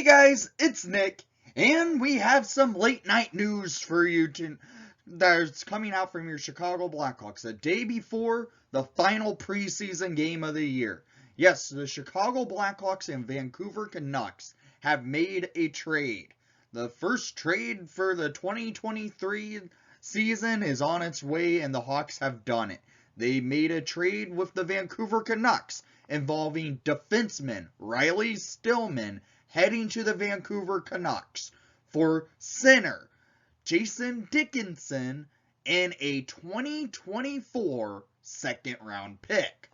guys, it's Nick, and we have some late night news for you that's coming out from your Chicago Blackhawks the day before the final preseason game of the year. Yes, the Chicago Blackhawks and Vancouver Canucks have made a trade. The first trade for the 2023 season is on its way, and the Hawks have done it. They made a trade with the Vancouver Canucks involving defenseman Riley Stillman heading to the Vancouver Canucks for center Jason Dickinson and a 2024 second-round pick.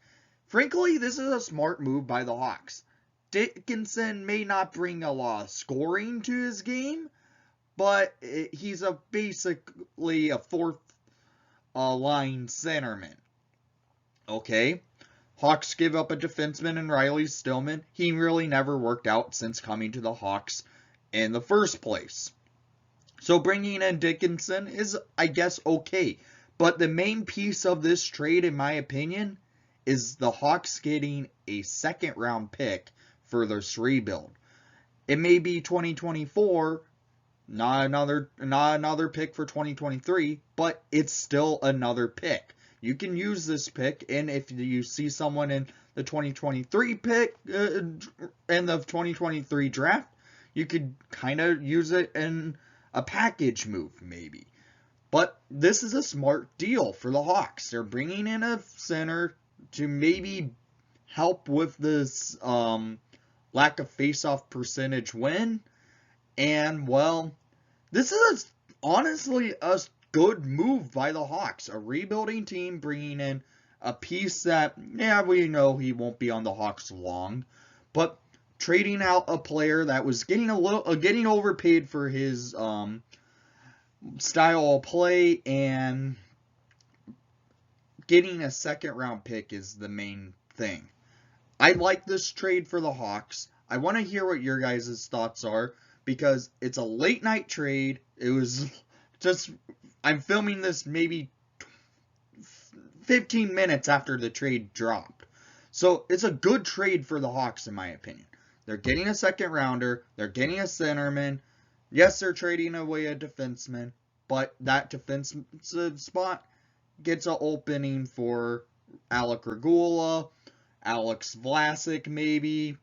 Frankly, this is a smart move by the Hawks. Dickinson may not bring a lot of scoring to his game, but he's basically a fourth-line centerman. Okay? Hawks give up a defenseman in Riley Stillman. He really never worked out since coming to the Hawks in the first place. So bringing in Dickinson is, I guess, okay. But the main piece of this trade, in my opinion, is the Hawks getting a second-round pick for this rebuild. It may be 2024, not another pick for 2023, but it's still another pick. You can use this pick, and if you see someone in the 2023 pick, in the 2023 draft, you could kind of use it in a package move, maybe. But this is a smart deal for the Hawks. They're bringing in a center to maybe help with this lack of face-off percentage win. And, well, this is honestly a good move by the Hawks. A rebuilding team bringing in a piece that, yeah, we know he won't be on the Hawks long, but trading out a player that was getting overpaid for his style of play, and getting a second-round pick is the main thing. I like this trade for the Hawks. I want to hear what your guys' thoughts are, because it's a late-night trade. It was just, I'm filming this maybe 15 minutes after the trade dropped. So it's a good trade for the Hawks, in my opinion. They're getting a second-rounder. They're getting a centerman. Yes, they're trading away a defenseman, but that defensive spot gets an opening for Alec Regula, Alex Vlasic maybe,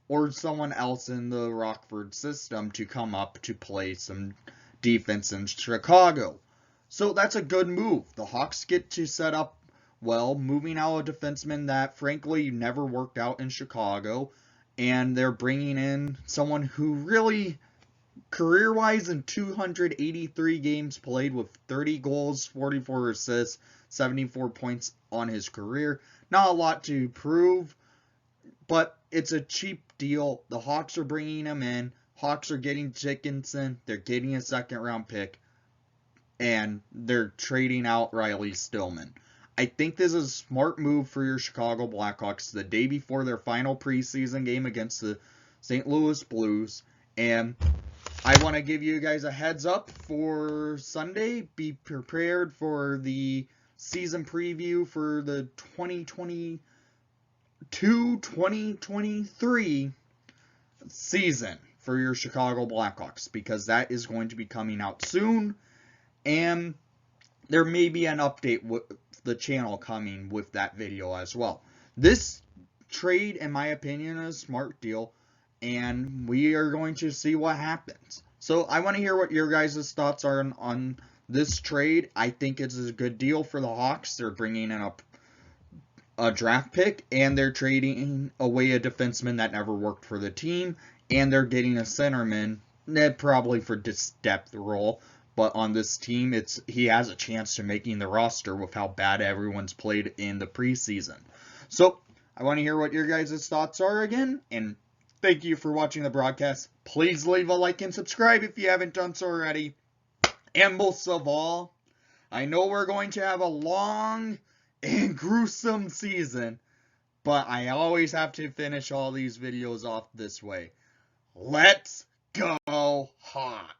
or someone else in the Rockford system to come up to play some defense in Chicago. So that's a good move. The Hawks get to set up well, moving out a defenseman that frankly never worked out in Chicago, and they're bringing in someone who really, career-wise, in 283 games played with 30 goals, 44 assists, 74 points on his career. Not a lot to prove, but it's a cheap deal. The Hawks are bringing him in. Hawks are getting Dickinson. They're getting a second-round pick, and they're trading out Riley Stillman. I think this is a smart move for your Chicago Blackhawks the day before their final preseason game against the St. Louis Blues. And I want to give you guys a heads up for Sunday. Be prepared for the season preview for the 2022-2023 season for your Chicago Blackhawks, because that is going to be coming out soon. And there may be an update with the channel coming with that video as well. This trade, in my opinion, is a smart deal, and we are going to see what happens. So I want to hear what your guys' thoughts are on this trade. I think it's a good deal for the Hawks. They're bringing in a draft pick, and they're trading away a defenseman that never worked for the team, and they're getting a centerman, probably for this depth role. But on this team, he has a chance to making the roster with how bad everyone's played in the preseason. So I want to hear what your guys' thoughts are again, and thank you for watching the broadcast. Please leave a like and subscribe if you haven't done so already. And most of all, I know we're going to have a long and gruesome season, but I always have to finish all these videos off this way. Let's go Hawks!